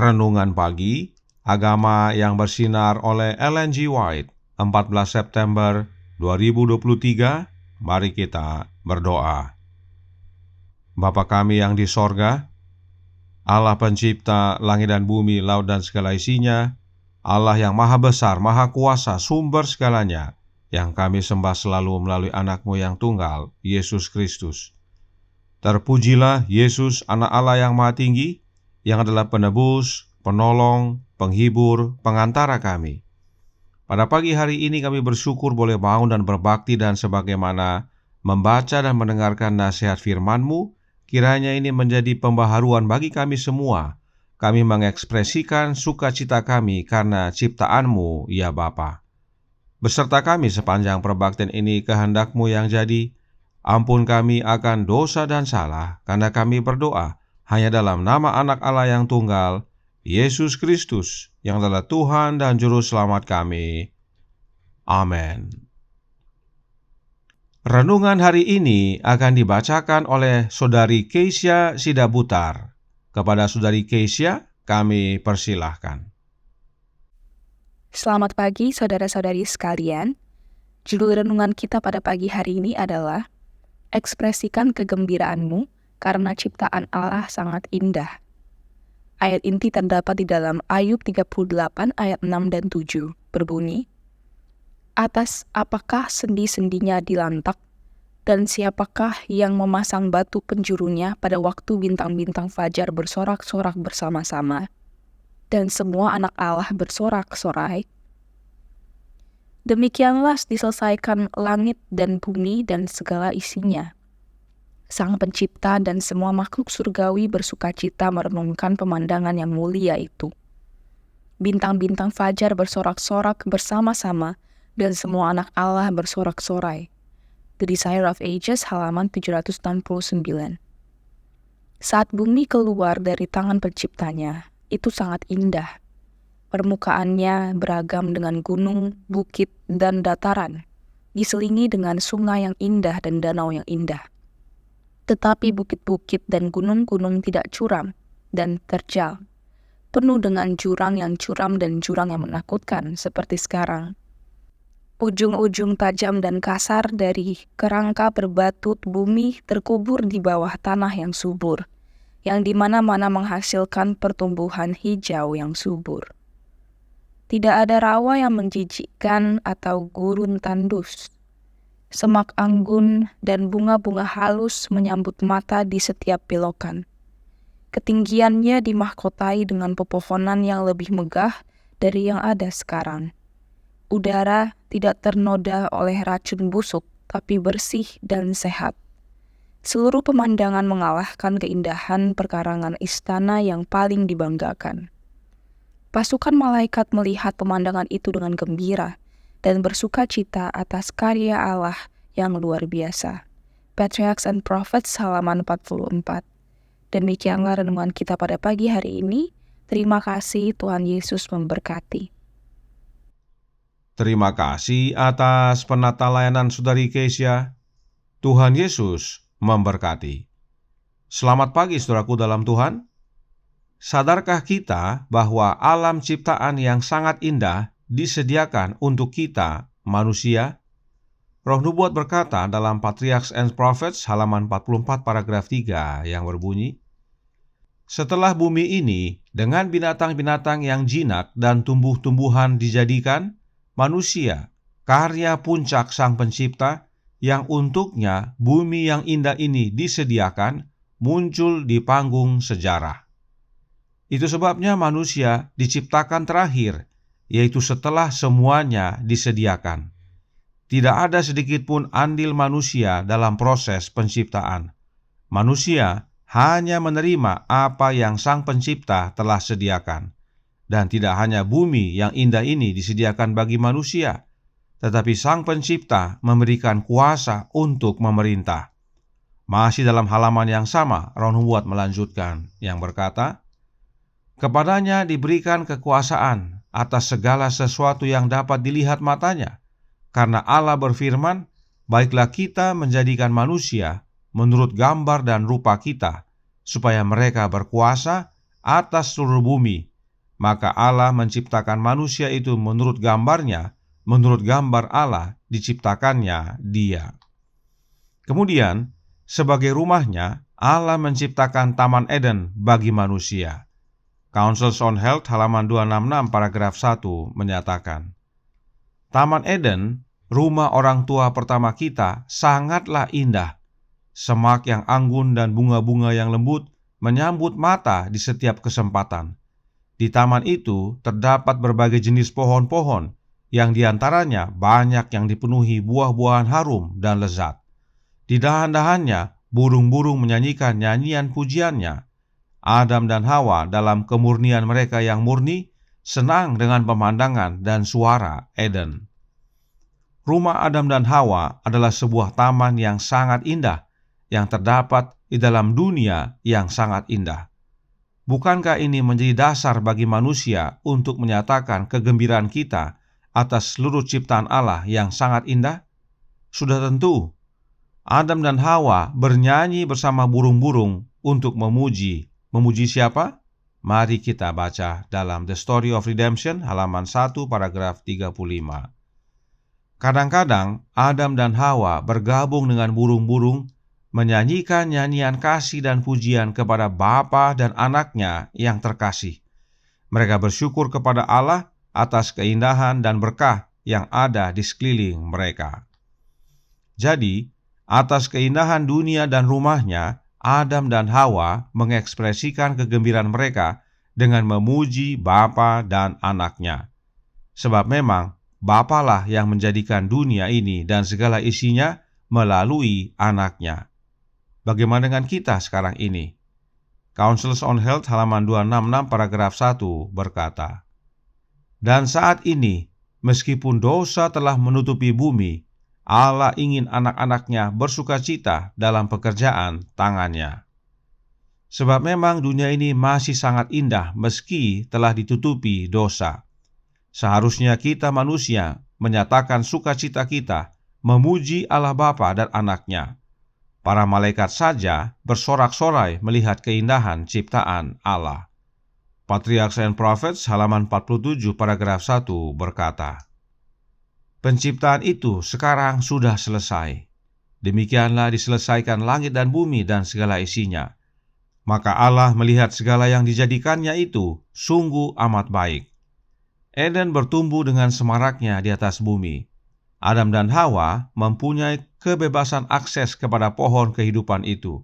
Renungan Pagi, Agama yang Bersinar oleh Ellen G. White, 14 September 2023. Mari kita berdoa. Bapa kami yang di sorga, Allah pencipta langit dan bumi, laut dan segala isinya, Allah yang maha besar, maha kuasa, sumber segalanya, yang kami sembah selalu melalui anak-Mu yang tunggal, Yesus Kristus. Terpujilah Yesus, anak Allah yang maha tinggi, yang adalah penebus, penolong, penghibur, pengantara kami. Pada pagi hari ini kami bersyukur boleh bangun dan berbakti, dan sebagaimana membaca dan mendengarkan nasihat firman-Mu, kiranya ini menjadi pembaharuan bagi kami semua. Kami mengekspresikan sukacita kami karena ciptaan-Mu, ya Bapa. Beserta kami sepanjang perbaktian ini, kehendak-Mu yang jadi. Ampun kami akan dosa dan salah, karena kami berdoa hanya dalam nama anak Allah yang tunggal, Yesus Kristus, yang adalah Tuhan dan Juru Selamat kami. Amin. Renungan hari ini akan dibacakan oleh Saudari Keisha Sidabutar. Kepada Saudari Keisha, kami persilahkan. Selamat pagi saudara-saudari sekalian. Judul renungan kita pada pagi hari ini adalah Ekspresikan kegembiraanmu karena ciptaan Allah sangat indah. Ayat inti terdapat di dalam Ayub 38 ayat 6 dan 7, berbunyi, "Atas apakah sendi-sendinya dilantak, dan siapakah yang memasang batu penjurunya pada waktu bintang-bintang fajar bersorak-sorak bersama-sama, dan semua anak Allah bersorak-sorai? Demikianlah diselesaikan langit dan bumi dan segala isinya. Sang Pencipta dan semua makhluk surgawi bersukacita merenungkan pemandangan yang mulia itu. Bintang-bintang fajar bersorak-sorak bersama-sama, dan semua anak Allah bersorak-sorai." The Desire of Ages, halaman 769. Saat bumi keluar dari tangan Penciptanya, itu sangat indah. Permukaannya beragam dengan gunung, bukit, dan dataran, diselingi dengan sungai yang indah dan danau yang indah. Tetapi bukit-bukit dan gunung-gunung tidak curam dan terjal, penuh dengan jurang yang curam dan jurang yang menakutkan seperti sekarang. Ujung-ujung tajam dan kasar dari kerangka berbatut bumi terkubur di bawah tanah yang subur, yang di mana-mana menghasilkan pertumbuhan hijau yang subur. Tidak ada rawa yang menjijikkan atau gurun tandus. Semak anggun dan bunga-bunga halus menyambut mata di setiap belokan. Ketinggiannya dimahkotai dengan pepohonan yang lebih megah dari yang ada sekarang. Udara tidak ternoda oleh racun busuk, tapi bersih dan sehat. Seluruh pemandangan mengalahkan keindahan perkarangan istana yang paling dibanggakan. Pasukan malaikat melihat pemandangan itu dengan gembira dan bersuka cita atas karya Allah yang luar biasa. Patriarchs and Prophets halaman 44. Demikianlah renungan kita pada pagi hari ini. Terima kasih, Tuhan Yesus memberkati. Terima kasih atas penata layanan Saudari Kesia. Tuhan Yesus memberkati. Selamat pagi saudaraku dalam Tuhan. Sadarkah kita bahwa alam ciptaan yang sangat indah disediakan untuk kita, manusia? Roh Nubuat berkata dalam Patriarchs and Prophets halaman 44 paragraf 3 yang berbunyi, setelah bumi ini dengan binatang-binatang yang jinak dan tumbuh-tumbuhan dijadikan, manusia, karya puncak Sang Pencipta, yang untuknya bumi yang indah ini disediakan, muncul di panggung sejarah. Itu sebabnya manusia diciptakan terakhir, yaitu setelah semuanya disediakan. Tidak ada sedikit pun andil manusia dalam proses penciptaan. Manusia hanya menerima apa yang Sang Pencipta telah sediakan. Dan tidak hanya bumi yang indah ini disediakan bagi manusia, tetapi Sang Pencipta memberikan kuasa untuk memerintah. Masih dalam halaman yang sama, Roh Nubuat melanjutkan yang berkata, kepadanya diberikan kekuasaan atas segala sesuatu yang dapat dilihat matanya, karena Allah berfirman, baiklah kita menjadikan manusia menurut gambar dan rupa kita, supaya mereka berkuasa atas seluruh bumi. Maka Allah menciptakan manusia itu menurut gambarnya, menurut gambar Allah diciptakannya dia. Kemudian, sebagai rumahnya, Allah menciptakan Taman Eden bagi manusia. Councils on Health halaman 266 paragraf 1 menyatakan, Taman Eden, rumah orang tua pertama kita, sangatlah indah. Semak yang anggun dan bunga-bunga yang lembut menyambut mata di setiap kesempatan. Di taman itu terdapat berbagai jenis pohon-pohon, yang diantaranya banyak yang dipenuhi buah-buahan harum dan lezat. Di dahan-dahannya, burung-burung menyanyikan nyanyian pujiannya. Adam dan Hawa dalam kemurnian mereka yang murni, senang dengan pemandangan dan suara Eden. Rumah Adam dan Hawa adalah sebuah taman yang sangat indah, yang terdapat di dalam dunia yang sangat indah. Bukankah ini menjadi dasar bagi manusia untuk menyatakan kegembiraan kita atas seluruh ciptaan Allah yang sangat indah? Sudah tentu, Adam dan Hawa bernyanyi bersama burung-burung untuk memuji. Memuji siapa? Mari kita baca dalam The Story of Redemption halaman 1 paragraf 35. Kadang-kadang Adam dan Hawa bergabung dengan burung-burung menyanyikan nyanyian kasih dan pujian kepada Bapa dan anaknya yang terkasih. Mereka bersyukur kepada Allah atas keindahan dan berkah yang ada di sekeliling mereka. Jadi, atas keindahan dunia dan rumahnya, Adam dan Hawa mengekspresikan kegembiraan mereka dengan memuji Bapa dan anaknya. Sebab memang Bapalah yang menjadikan dunia ini dan segala isinya melalui anaknya. Bagaimana dengan kita sekarang ini? Councils on Health halaman 266 paragraf 1 berkata, dan saat ini, meskipun dosa telah menutupi bumi, Allah ingin anak-anaknya bersukacita dalam pekerjaan tangannya. Sebab memang dunia ini masih sangat indah meski telah ditutupi dosa. Seharusnya kita manusia menyatakan sukacita kita, memuji Allah Bapa dan anaknya. Para malaikat saja bersorak-sorai melihat keindahan ciptaan Allah. Patriarchs and Prophets halaman 47 paragraf 1 berkata, penciptaan itu sekarang sudah selesai. Demikianlah diselesaikan langit dan bumi dan segala isinya. Maka Allah melihat segala yang dijadikannya itu sungguh amat baik. Eden bertumbuh dengan semaraknya di atas bumi. Adam dan Hawa mempunyai kebebasan akses kepada pohon kehidupan itu.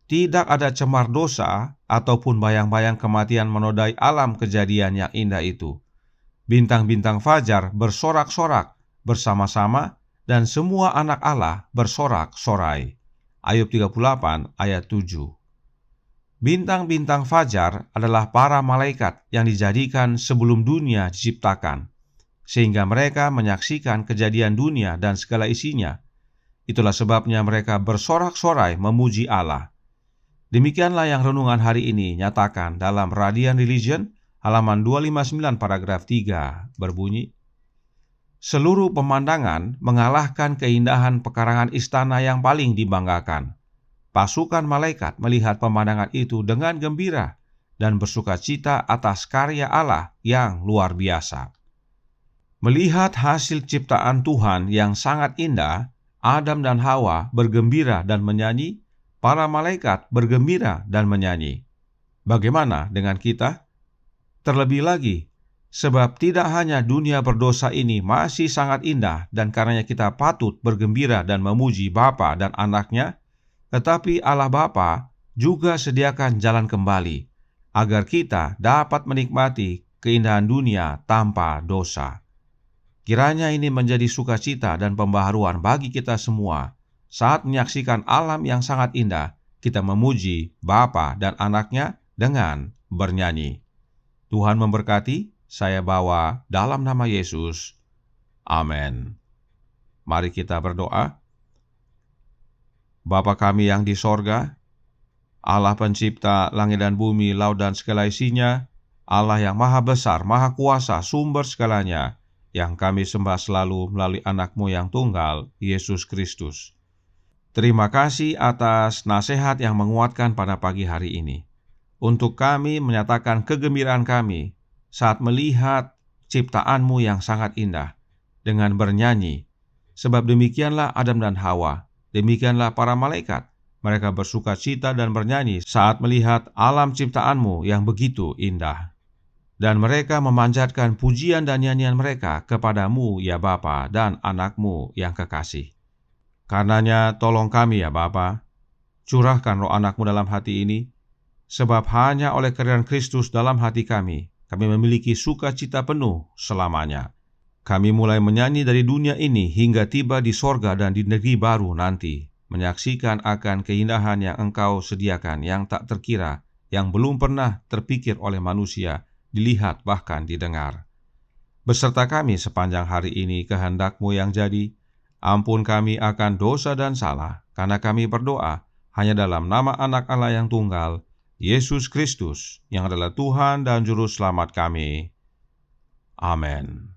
Tidak ada cemar dosa ataupun bayang-bayang kematian menodai alam kejadian yang indah itu. Bintang-bintang fajar bersorak-sorak bersama-sama dan semua anak Allah bersorak-sorai. Ayub 38 ayat 7. Bintang-bintang fajar adalah para malaikat yang dijadikan sebelum dunia diciptakan, sehingga mereka menyaksikan kejadian dunia dan segala isinya. Itulah sebabnya mereka bersorak-sorai memuji Allah. Demikianlah yang renungan hari ini nyatakan dalam Radian Religion halaman 259 paragraf 3 berbunyi, seluruh pemandangan mengalahkan keindahan pekarangan istana yang paling dibanggakan. Pasukan malaikat melihat pemandangan itu dengan gembira dan bersukacita atas karya Allah yang luar biasa. Melihat hasil ciptaan Tuhan yang sangat indah, Adam dan Hawa bergembira dan menyanyi, para malaikat bergembira dan menyanyi. Bagaimana dengan kita? Terlebih lagi, sebab tidak hanya dunia berdosa ini masih sangat indah dan karenanya kita patut bergembira dan memuji Bapa dan Anaknya, tetapi Allah Bapa juga sediakan jalan kembali, agar kita dapat menikmati keindahan dunia tanpa dosa. Kiranya ini menjadi sukacita dan pembaharuan bagi kita semua. Saat menyaksikan alam yang sangat indah, kita memuji Bapa dan Anaknya dengan bernyanyi. Tuhan memberkati, saya bawa dalam nama Yesus. Amin. Mari kita berdoa. Bapa kami yang di sorga, Allah pencipta langit dan bumi, laut dan segala isinya, Allah yang maha besar, maha kuasa, sumber segalanya, yang kami sembah selalu melalui anak-Mu yang tunggal, Yesus Kristus. Terima kasih atas nasihat yang menguatkan pada pagi hari ini. Untuk kami menyatakan kegembiraan kami saat melihat ciptaan-Mu yang sangat indah, dengan bernyanyi. Sebab demikianlah Adam dan Hawa, demikianlah para malaikat. Mereka bersukacita dan bernyanyi saat melihat alam ciptaan-Mu yang begitu indah. Dan mereka memanjatkan pujian dan nyanyian mereka kepada-Mu ya Bapa dan Anak-Mu yang kekasih. Karenanya tolong kami ya Bapa, curahkan roh Anak-Mu dalam hati ini, sebab hanya oleh kehadiran Kristus dalam hati kami memiliki sukacita penuh selamanya. Kami mulai menyanyi dari dunia ini hingga tiba di sorga dan di negeri baru nanti, menyaksikan akan keindahan yang Engkau sediakan yang tak terkira, yang belum pernah terpikir oleh manusia, dilihat bahkan didengar. Beserta kami sepanjang hari ini kehendak-Mu yang jadi. Ampun kami akan dosa dan salah, karena kami berdoa hanya dalam nama Anak Allah yang tunggal, Yesus Kristus, yang adalah Tuhan dan Juru Selamat kami. Amin.